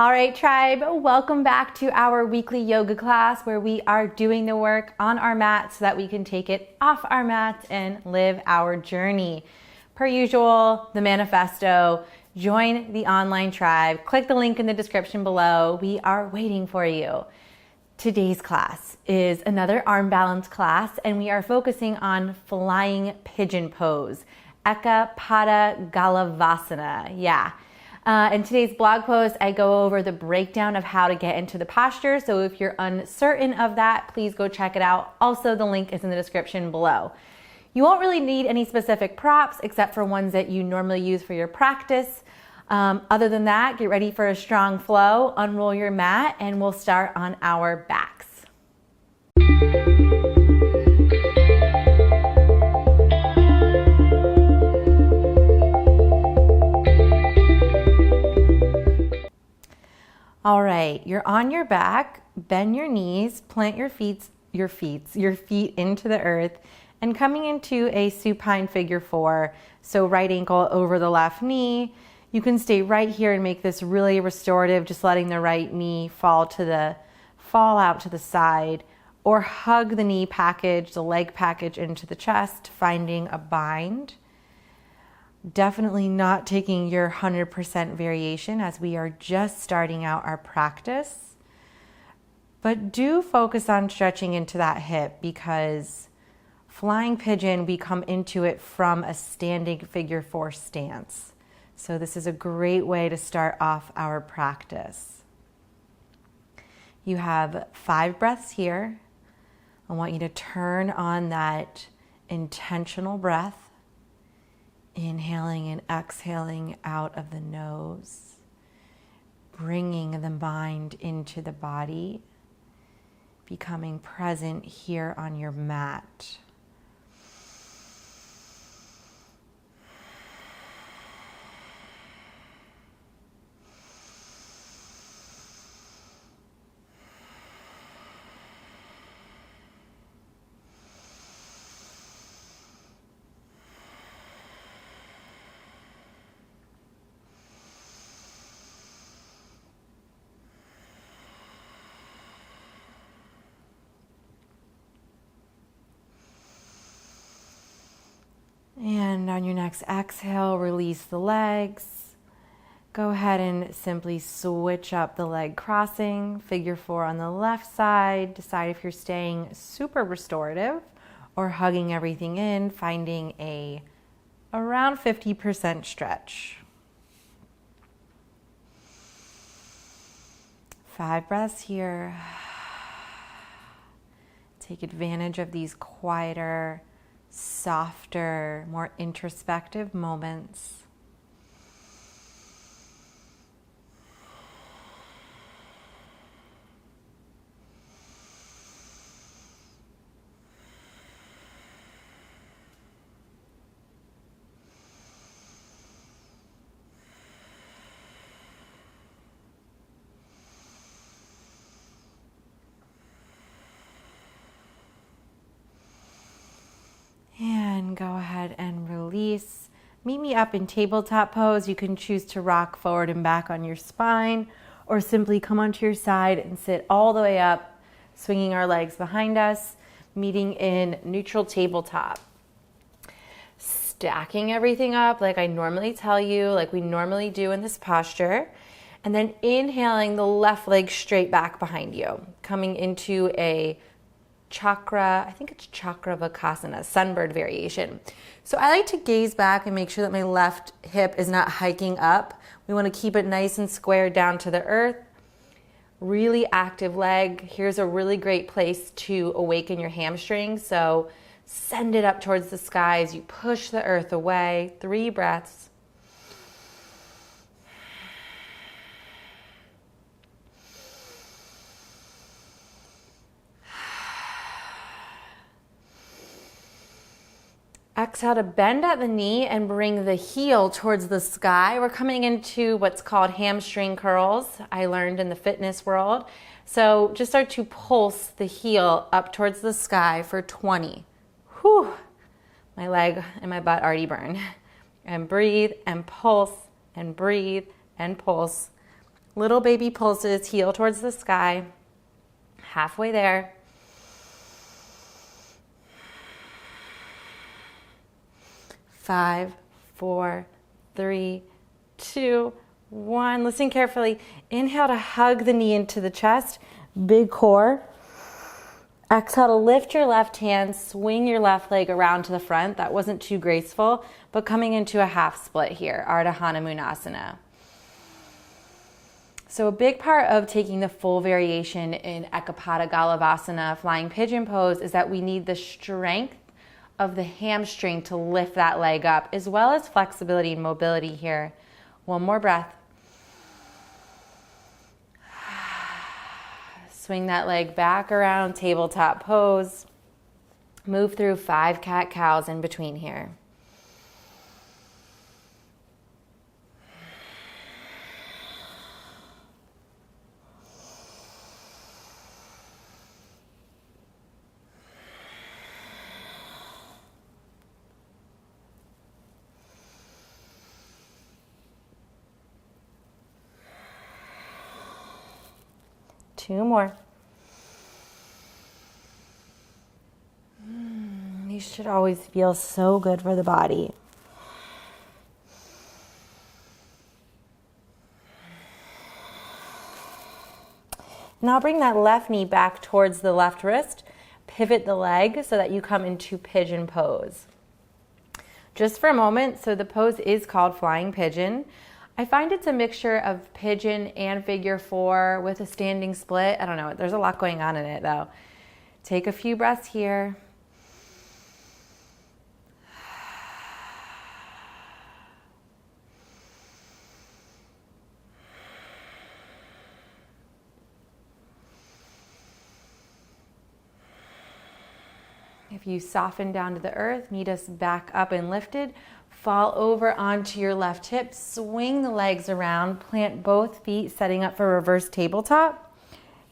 All right, tribe, welcome back to our weekly yoga class where we are doing the work on our mat so that we can take it off our mats and live our journey. Per usual, the manifesto, join the online tribe, click the link in the description below. We are waiting for you. Today's class is another arm balance class and we are focusing on Flying Pigeon Pose, Eka Pada Galavasana. Yeah. In today's blog post, I go over the breakdown of how to get into the posture. So if you're uncertain of that, please go check it out. Also, the link is in the description below. You won't really need any specific props except for ones that you normally use for your practice. Other than that, get ready for a strong flow, unroll your mat, and we'll start on our backs. All right, you're on your back, bend your knees, plant your feet into the earth, and coming into a supine figure four. So right ankle over the left knee. You can stay right here and make this really restorative, just letting the right knee fall out to the side, or hug the knee package, the leg package into the chest, finding a bind. Definitely not taking your 100% variation as we are just starting out our practice. But do focus on stretching into that hip because flying pigeon, we come into it from a standing figure four stance. So this is a great way to start off our practice. You have 5 breaths here. I want you to turn on that intentional breath. Inhaling and exhaling out of the nose, bringing the mind into the body, becoming present here on your mat. And on your next exhale, release the legs. Go ahead and simply switch up the leg crossing, figure four on the left side. Decide if you're staying super restorative or hugging everything in, finding around 50% stretch. 5 breaths here. Take advantage of these quieter, softer, more introspective moments. And go ahead and release. Meet me up in tabletop pose. You can choose to rock forward and back on your spine or simply come onto your side and sit all the way up, swinging our legs behind us, meeting in neutral tabletop. Stacking everything up like I normally tell you, like we normally do in this posture. And then inhaling the left leg straight back behind you, coming into a chakra, I think it's 𝗄𝗶𝗁, sunbird variation. So I like to gaze back and make sure that my left hip is not hiking up. We want to keep it nice and square down to the earth. Really active leg. Here's a really great place to awaken your hamstrings. So send it up towards the sky as you push the earth away. 3 breaths. Exhale to bend at the knee and bring the heel towards the sky. We're coming into what's called hamstring curls, I learned in the fitness world. So just start to pulse the heel up towards the sky for 20. Whew. My leg and my butt already burn. And breathe and pulse and breathe and pulse. Little baby pulses, heel towards the sky. Halfway there. Five, four, three, two, one. Listen carefully. Inhale to hug the knee into the chest. Big core. Exhale to lift your left hand, swing your left leg around to the front. That wasn't too graceful, but coming into a half split here, Ardha Hanumanasana. So a big part of taking the full variation in Eka Pada Galavasana, Flying Pigeon Pose, is that we need the strength of the hamstring to lift that leg up, as well as flexibility and mobility here. One more breath. Swing that leg back around, tabletop pose. Move through 5 cat-cows in between here. Two more. These should always feel so good for the body. Now bring that left knee back towards the left wrist. Pivot the leg so that you come into pigeon pose. Just for a moment, so the pose is called Flying Pigeon. I find it's a mixture of pigeon and figure 4 with a standing split. I don't know, there's a lot going on in it though. Take a few breaths here. If you soften down to the earth, meet us back up and lifted. Fall over onto your left hip, swing the legs around, plant both feet, setting up for reverse tabletop.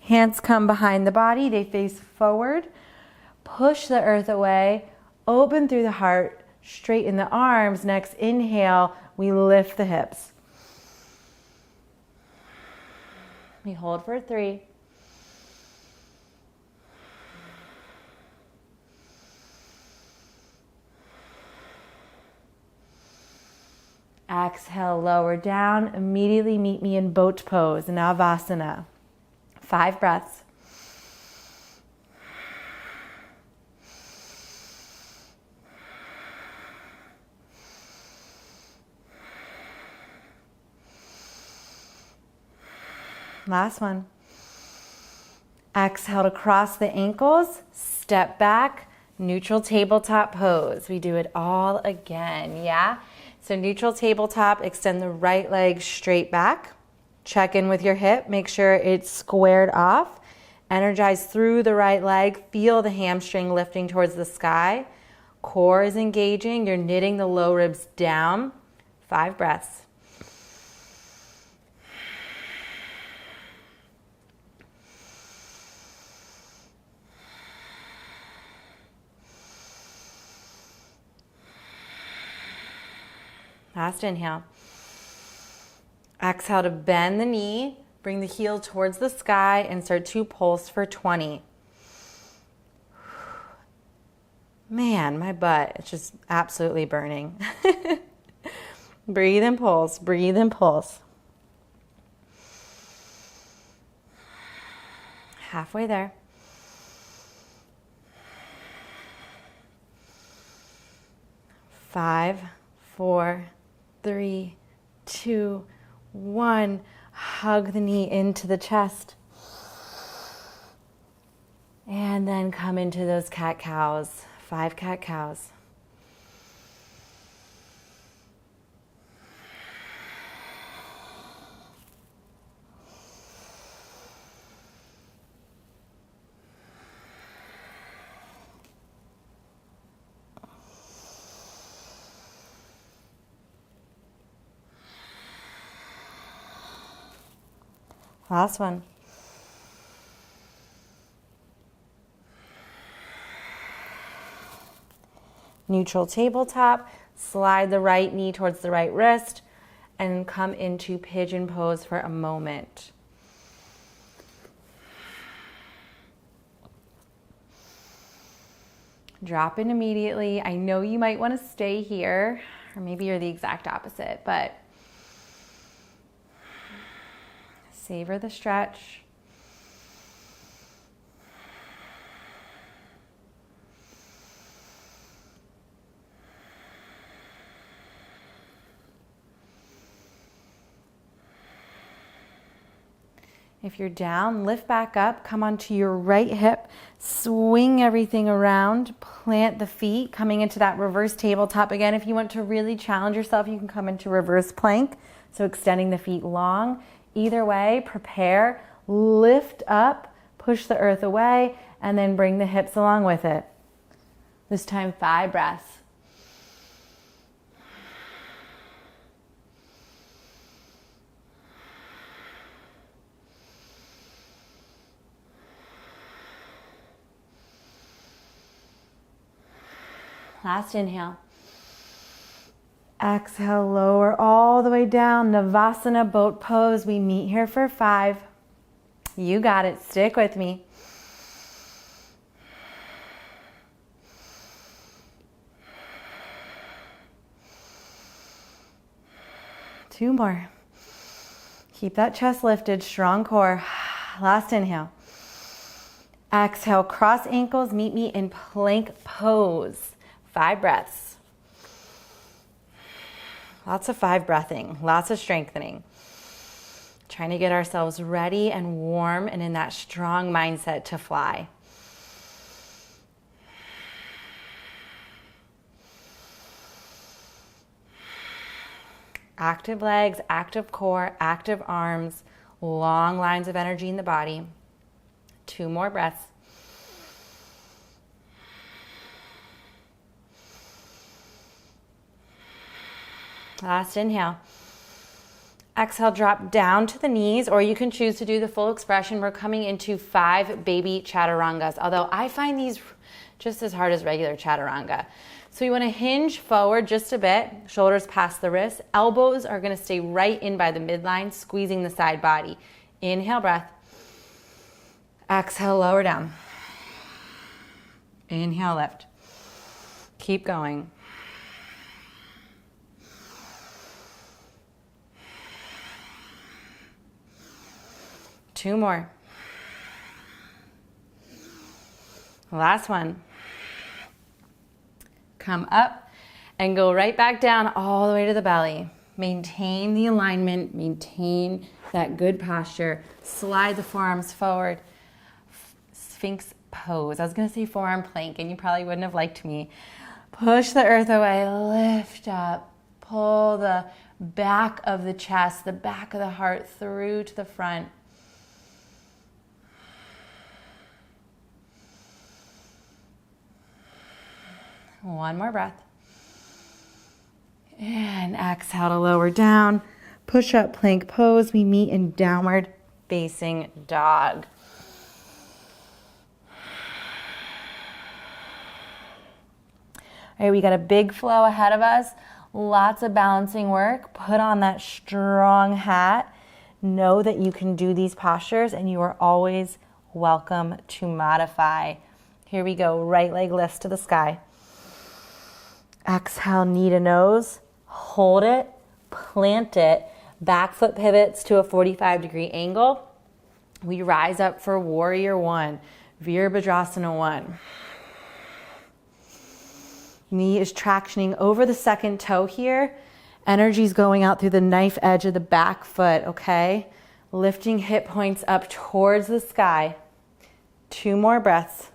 Hands come behind the body, they face forward. Push the earth away, open through the heart, straighten the arms. Next inhale, we lift the hips. We hold for 3. Exhale, lower down. Immediately meet me in boat pose, now Vaasana'boat. 5 breaths. Last one. Exhale to cross the ankles, step back, neutral tabletop pose. We do it all again, yeah? So neutral tabletop, extend the right leg straight back. Check in with your hip, make sure it's squared off. Energize through the right leg, feel the hamstring lifting towards the sky. Core is engaging, you're knitting the low ribs down. 5 breaths. Last inhale. Exhale to bend the knee, bring the heel towards the sky, and start to pulse for 20. Man, my butt is just absolutely burning. Breathe and pulse, breathe and pulse. Halfway there. Five, 4, 3, 2, 1. Hug the knee into the chest. And then come into those cat-cows. 5 cat-cows. Last one. Neutral tabletop. Slide the right knee towards the right wrist. and come into pigeon pose for a moment. Drop in immediately. I know you might want to stay here, or maybe you're the exact opposite, but savor the stretch. If you're down, lift back up, come onto your right hip, swing everything around, plant the feet, coming into that reverse tabletop. Again, if you want to really challenge yourself, you can come into reverse plank, so extending the feet long. Either way, prepare, lift up, push the earth away, and then bring the hips along with it. This time, 5 breaths. Last inhale. Exhale, lower all the way down. Vaasana'boat Pose. We meet here for 5. You got it. Stick with me. Two more. Keep that chest lifted, strong core. Last inhale. Exhale, cross ankles, meet me in plank pose. 5 breaths. Lots of 5 breathing, lots of strengthening. Trying to get ourselves ready and warm and in that strong mindset to fly. Active legs, active core, active arms, long lines of energy in the body. 2 more breaths. Last inhale. Exhale, drop down to the knees, or you can choose to do the full expression. We're coming into 5 baby chaturangas, although I find these just as hard as regular chaturanga. So you want to hinge forward just a bit, shoulders past the wrists. Elbows are going to stay right in by the midline, squeezing the side body. Inhale, breath. Exhale, lower down. Inhale, lift. Keep going. Two more. Last one. Come up and go right back down all the way to the belly. Maintain the alignment, maintain that good posture. Slide the forearms forward. Sphinx pose. I was gonna say forearm plank and you probably wouldn't have liked me. Push the earth away, lift up. Pull the back of the chest, the back of the heart through to the front. One more breath. And exhale to lower down. Push up plank pose. We meet in downward facing dog. All right, we got a big flow ahead of us. Lots of balancing work. Put on that strong hat. Know that you can do these postures and you are always welcome to modify. Here we go. Right leg lifts to the sky. Exhale, knee to nose, hold it, plant it, back foot pivots to a 45-degree angle. We rise up for warrior 1, 𝗪𝗻𝗔𝗪 1. Knee is tractioning over the second toe here. Energy's going out through the knife edge of the back foot, okay? Lifting hip points up towards the sky. 2 more breaths.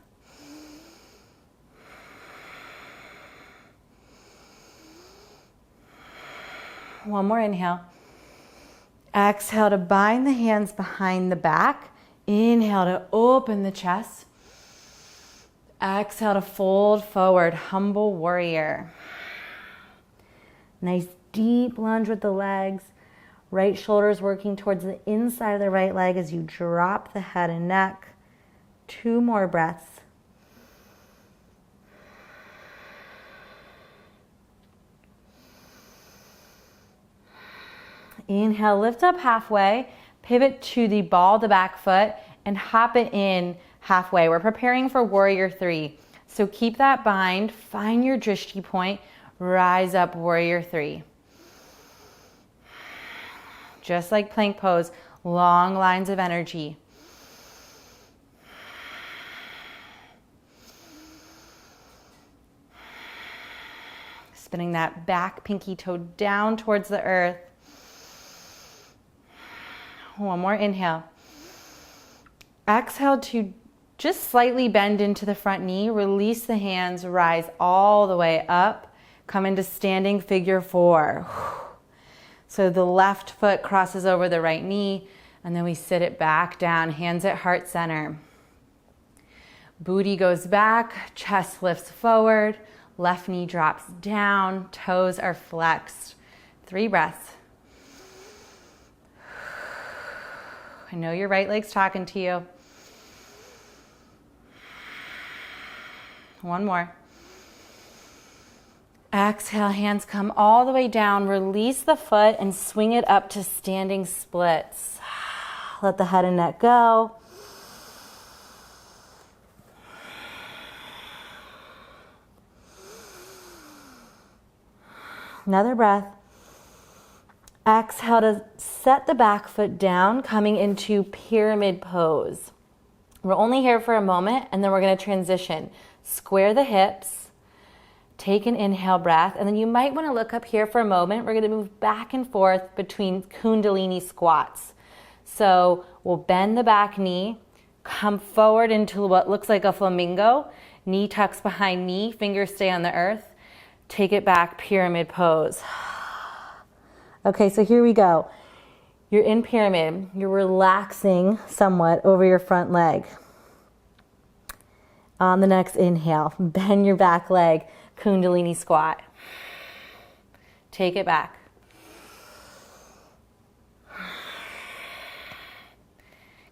One more inhale. Exhale to bind the hands behind the back. Inhale to open the chest. Exhale to fold forward, humble warrior. Nice deep lunge with the legs. Right shoulder's working towards the inside of the right leg as you drop the head and neck. 2 more breaths. Inhale, lift up halfway, pivot to the ball the back foot, and hop it in halfway. We're preparing for warrior three. So keep that bind, find your drishti point, rise up warrior three. Just like plank pose, long lines of energy. Spinning that back pinky toe down towards the earth. One more inhale. Exhale to just slightly bend into the front knee. Release the hands, rise all the way up. Come into standing figure four. So the left foot crosses over the right knee, and then we sit it back down, hands at heart center. Booty goes back, chest lifts forward, left knee drops down, toes are flexed. 3 breaths. I know your right leg's talking to you. One more. Exhale, hands come all the way down. Release the foot and swing it up to standing splits. Let the head and neck go. Another breath. Exhale to set the back foot down, coming into pyramid pose. We're only here for a moment, and then we're going to transition. Square the hips, take an inhale breath, and then you might want to look up here for a moment. We're going to move back and forth between Kundalini squats. So we'll bend the back knee, come forward into what looks like a flamingo, knee tucks behind knee, fingers stay on the earth. Take it back, pyramid pose. Okay, so here we go. You're in pyramid. You're relaxing somewhat over your front leg. On the next inhale, bend your back leg, Kundalini squat. Take it back.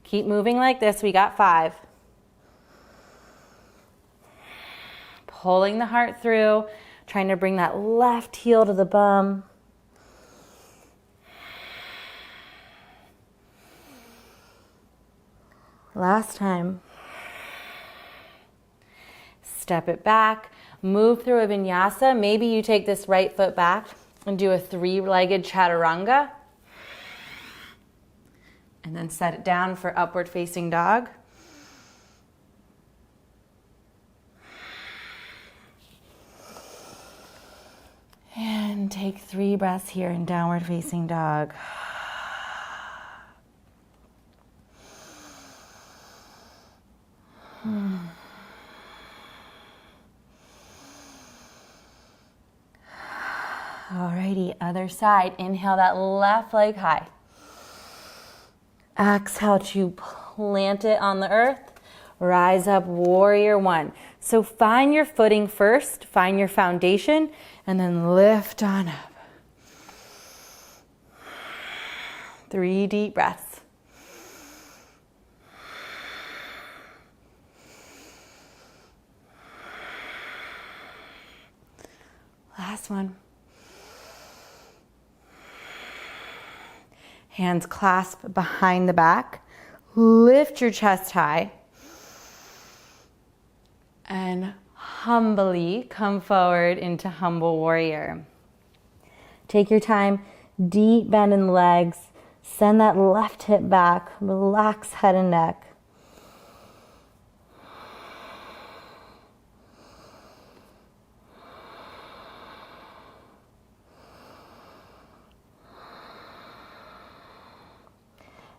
Keep moving like this. We got 5. Pulling the heart through, trying to bring that left heel to the bum. Last time. Step it back, move through a vinyasa. Maybe you take this right foot back and do a 3-legged chaturanga. And then set it down for upward facing dog. And take 3 breaths here in downward facing dog. Alrighty, other side. Inhale that left leg high. Exhale to plant it on the earth. Rise up, warrior one. So find your footing first, find your foundation, and then lift on up. 3 deep breaths. Last one. Hands clasp behind the back. Lift your chest high. And humbly come forward into humble warrior. Take your time, deep bend in the legs. Send that left hip back. Relax head and neck.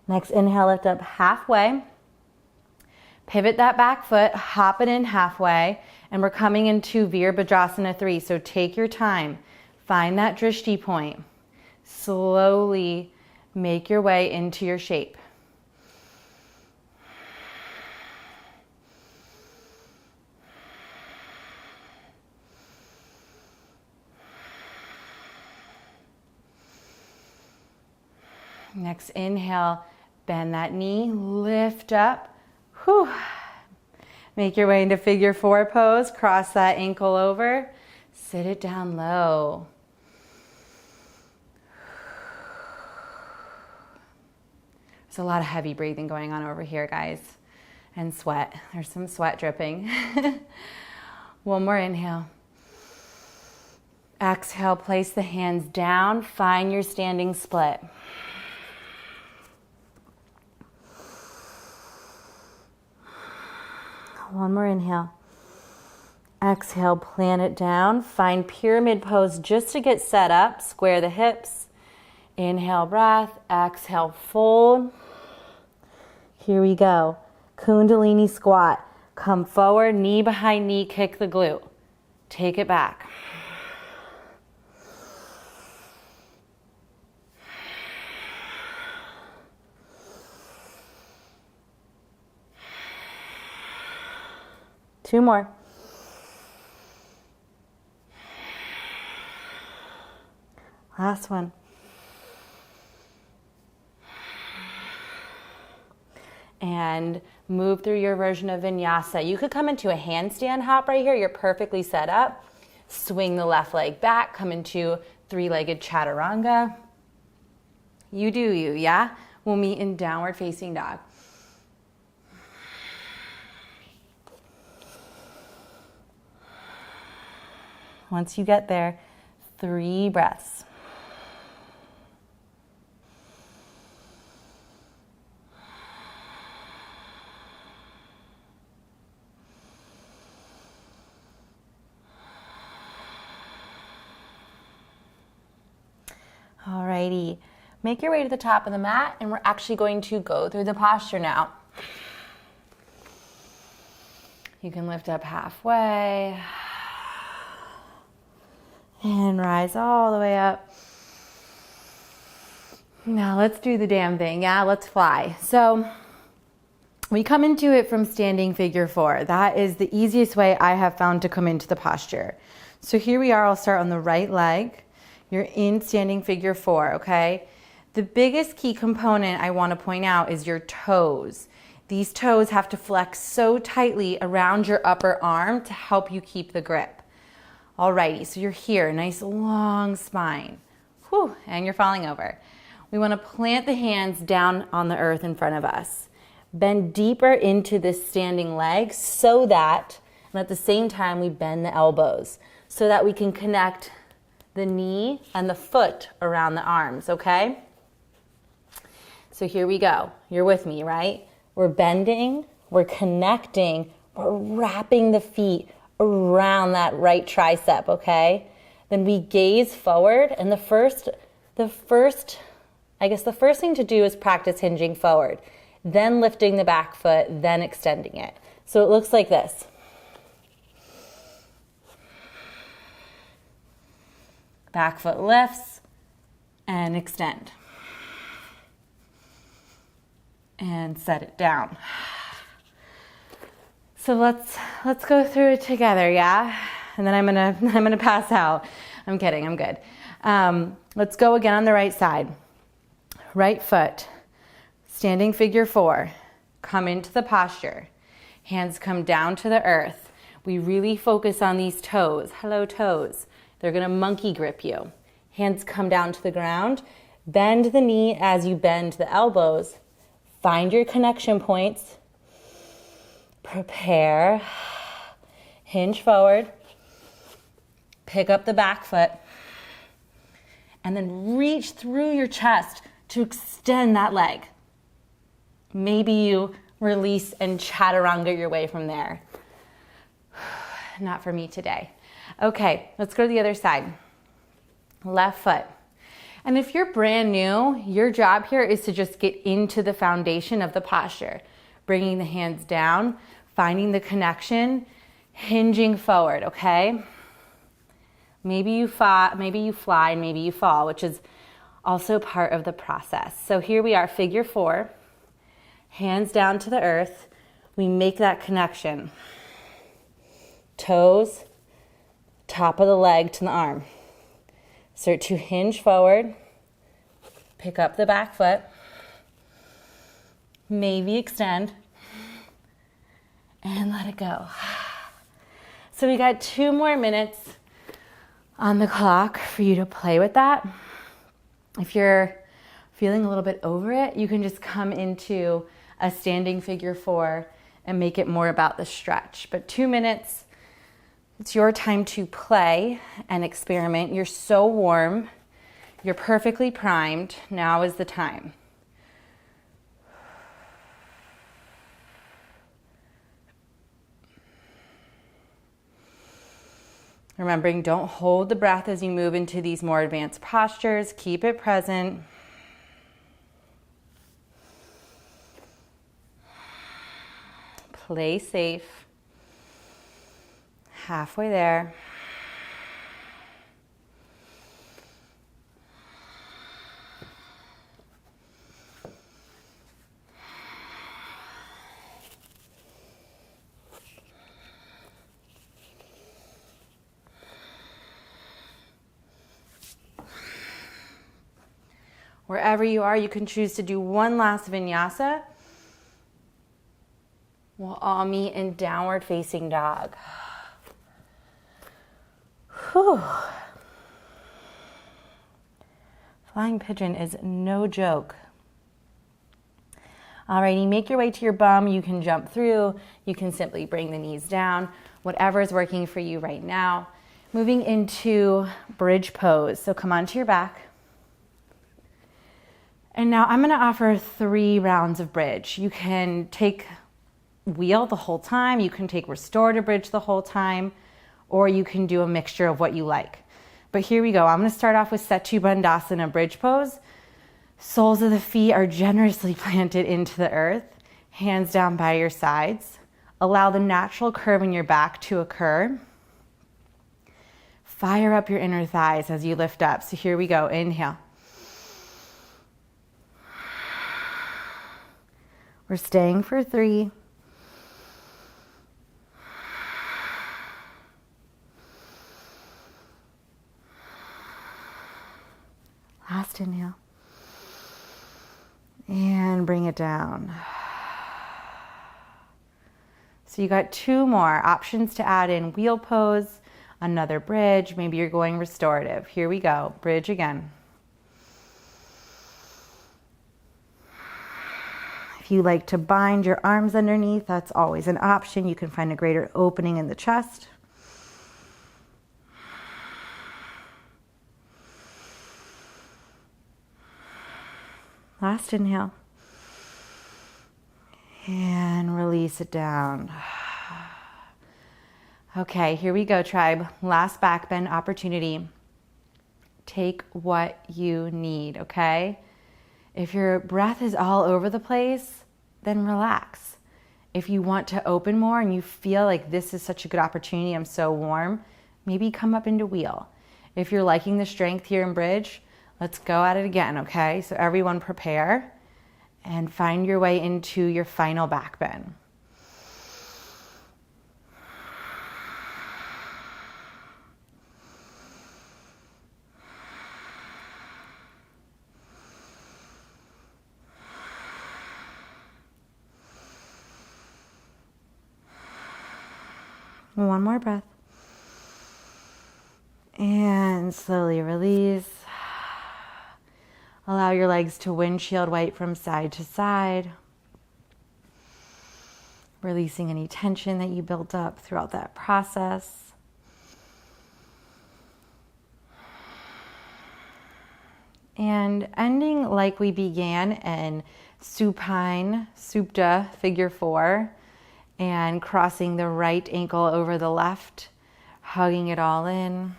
Next inhale, lift up halfway. Pivot that back foot, hop it in halfway, and we're coming into Virabhadrasana 3. So take your time, find that drishti point. Slowly make your way into your shape. Next inhale, bend that knee, lift up. Whew. Make your way into figure 4 pose, cross that ankle over, sit it down low. There's a lot of heavy breathing going on over here, guys. And sweat. There's some sweat dripping. One more inhale. Exhale, place the hands down. Find your standing split. One more inhale. Exhale, plant it down. Find pyramid pose just to get set up. Square the hips. Inhale, breath. Exhale, fold. Here we go. Kundalini squat. Come forward, knee behind knee, kick the glute. Take it back. Two more. Last one. And move through your version of vinyasa. You could come into a handstand hop right here. You're perfectly set up. Swing the left leg back. Come into three-legged chaturanga. You do you, yeah? We'll meet in downward facing dog. Once you get there, 3 breaths. Alrighty, make your way to the top of the mat, and we're actually going to go through the posture now. You can lift up halfway and rise all the way up. Now let's do the damn thing, yeah? Let's fly. So we come into it from standing figure 4. That is the easiest way I have found to come into the posture. So here we are, I'll start on the right leg. You're in standing figure 4, okay? The biggest key component I want to point out is your toes. These toes have to flex so tightly around your upper arm to help you keep the grip. Alrighty, so you're here, nice long spine. Whew, and you're falling over. We want to plant the hands down on the earth in front of us. Bend deeper into this standing leg so that, and at the same time, we bend the elbows so that we can connect the knee and the foot around the arms, okay? So here we go. You're with me, right? We're bending, we're connecting, we're wrapping the feet around that right tricep, okay? Then we gaze forward, and the first thing to do is practice hinging forward, then lifting the back foot, then extending it. So it looks like this. Back foot lifts and extend. And set it down. So let's go through it together, yeah? And then I'm gonna pass out. I'm kidding, I'm good. Let's go again on the right side. Right foot, standing figure 4. Come into the posture. Hands come down to the earth. We really focus on these toes. Hello, toes. They're gonna monkey grip you. Hands come down to the ground. Bend the knee as you bend the elbows. Find your connection points. Prepare. Hinge forward. Pick up the back foot. And then reach through your chest to extend that leg. Maybe you release and chaturanga your way from there. Not for me today. Okay, let's go to the other side. Left foot. And if you're brand new, your job here is to just get into the foundation of the posture. Bringing the hands down, finding the connection, hinging forward, okay? Maybe you fly, maybe you fall, which is also part of the process. So here we are, figure 4. Hands down to the earth. We make that connection. Toes, top of the leg to the arm. Start to hinge forward. Pick up the back foot. Maybe extend. And let it go. So we got 2 more minutes on the clock for you to play with that. If you're feeling a little bit over it, you can just come into a standing figure 4 and make it more about the stretch. But 2 minutes, it's your time to play and experiment. You're so warm. You're perfectly primed. Now is the time. Remembering, don't hold the breath as you move into these more advanced postures. Keep it present. Play safe. Halfway there. Wherever you are, you can choose to do one last vinyasa. We'll all meet in downward facing dog. Whew. Flying pigeon is no joke. Alrighty, make your way to your bum. You can jump through. You can simply bring the knees down. Whatever is working for you right now. Moving into bridge pose. So come onto your back. And now I'm gonna offer 3 rounds of bridge. You can take wheel the whole time. You can take restorative bridge the whole time. Or you can do a mixture of what you like. But here we go. I'm gonna start off with Setu Bandhasana bridge pose. Soles of the feet are generously planted into the earth. Hands down by your sides. Allow the natural curve in your back to occur. Fire up your inner thighs as you lift up. So here we go. Inhale. We're staying for 3. Last inhale. And bring it down. So you got 2 more options to add in: wheel pose, another bridge, maybe you're going restorative. Here we go, bridge again. If you like to bind your arms underneath, that's always an option. You can find a greater opening in the chest. Last inhale. And release it down. Okay, here we go, tribe. Last back bend opportunity. Take what you need, okay? If your breath is all over the place, then relax. If you want to open more and you feel like this is such a good opportunity, I'm so warm, maybe come up into wheel. If you're liking the strength here in bridge, let's go at it again, okay? So everyone prepare and find your way into your final back bend. One more breath. And slowly release. Allow your legs to windshield wipe from side to side. Releasing any tension that you built up throughout that process. And ending like we began in supine, 𝗂𝗏, figure 4. And crossing the right ankle over the left, hugging it all in.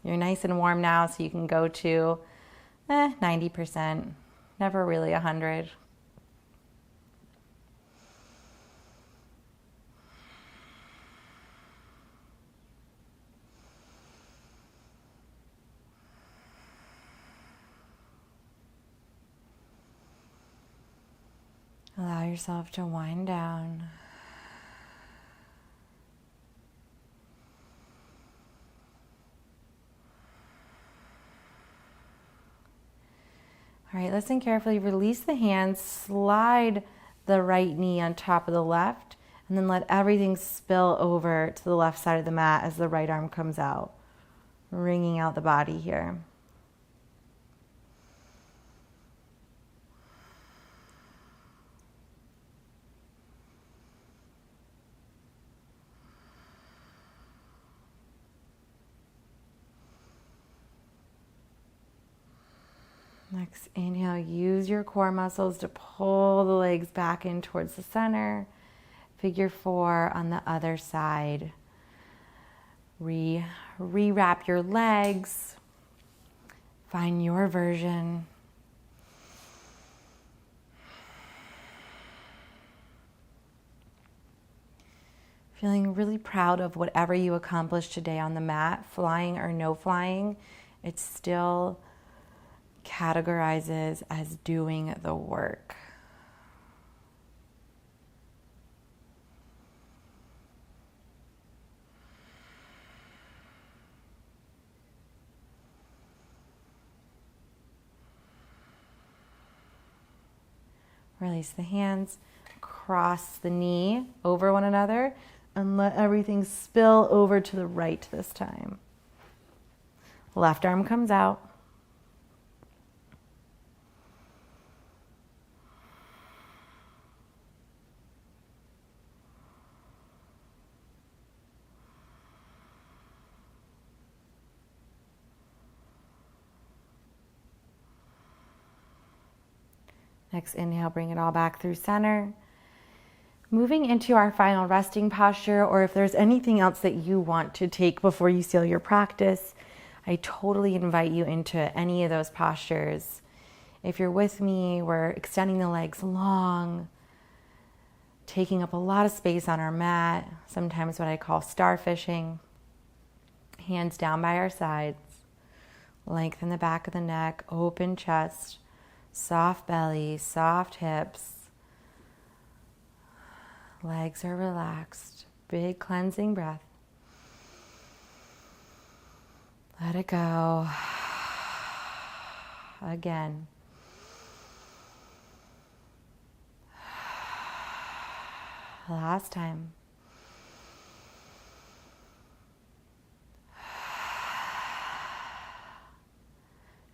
You're nice and warm now, so you can go to 90%, never really 100. Allow yourself to wind down. All right, listen carefully. Release the hands, slide the right knee on top of the left, and then let everything spill over to the left side of the mat as the right arm comes out, wringing out the body here. Next, inhale, use your core muscles to pull the legs back in towards the center. Figure 4 on the other side. Rewrap your legs. Find your version. Feeling really proud of whatever you accomplished today on the mat, flying or no flying, it still categorizes as doing the work. Release the hands, cross the knee over one another, and let everything spill over to the right this time. Left arm comes out. Next inhale, bring it all back through center. Moving into our final resting posture, or if there's anything else that you want to take before you seal your practice, I totally invite you into any of those postures. If you're with me, we're extending the legs long, taking up a lot of space on our mat, sometimes what I call starfishing. Hands down by our sides, lengthen the back of the neck, open chest, soft belly, soft hips. Legs are relaxed. Big cleansing breath. Let it go. Again. Last time.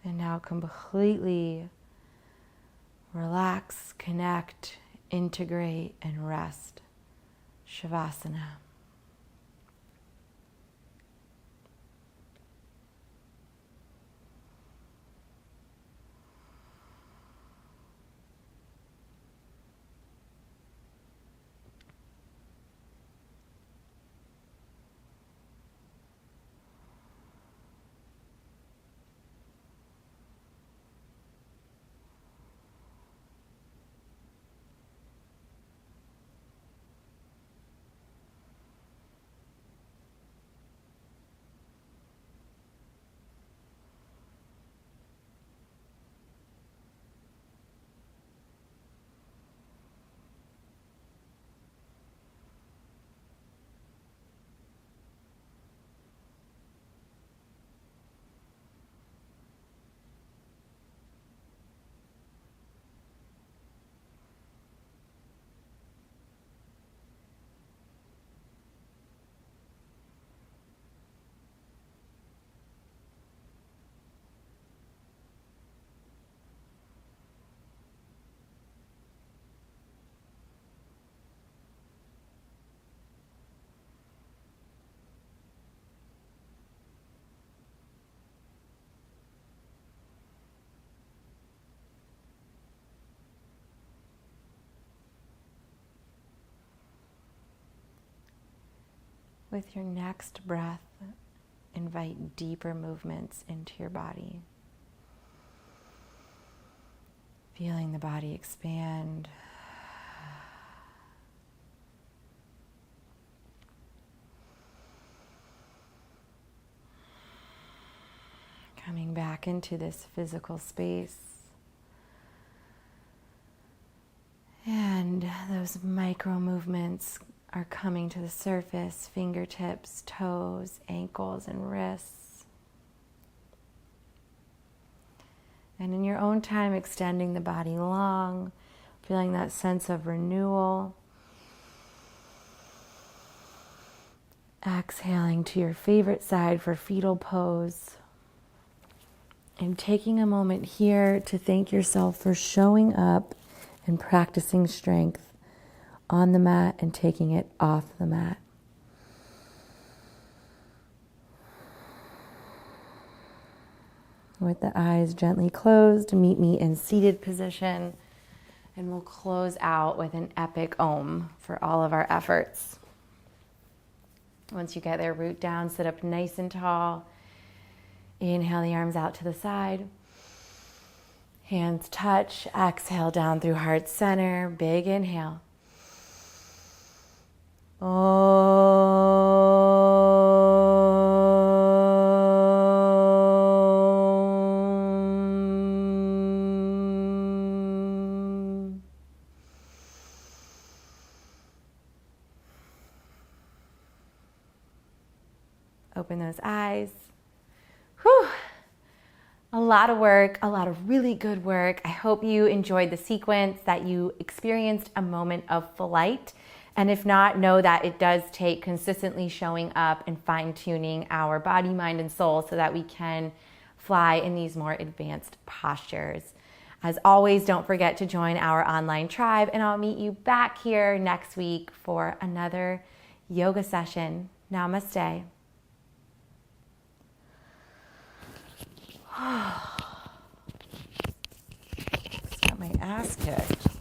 And now completely relax, connect, integrate, and rest. Shavasana. With your next breath, invite deeper movements into your body. Feeling the body expand. Coming back into this physical space. And those micro movements are coming to the surface, fingertips, toes, ankles, and wrists. And in your own time, extending the body long, feeling that sense of renewal. Exhaling to your favorite side for fetal pose. And taking a moment here to thank yourself for showing up and practicing strength on the mat and taking it off the mat. With the eyes gently closed, meet me in seated position, and we'll close out with an epic Om for all of our efforts. Once you get there, root down, sit up nice and tall. Inhale the arms out to the side. Hands touch. Exhale down through heart center. Big inhale. Open those eyes. Whew. A lot of work, a lot of really good work. I hope you enjoyed the sequence, that you experienced a moment of flight. And if not, know that it does take consistently showing up and fine-tuning our body, mind, and soul so that we can fly in these more advanced postures. As always, don't forget to join our online tribe, and I'll meet you back here next week for another yoga session. Namaste. Got my ass kicked.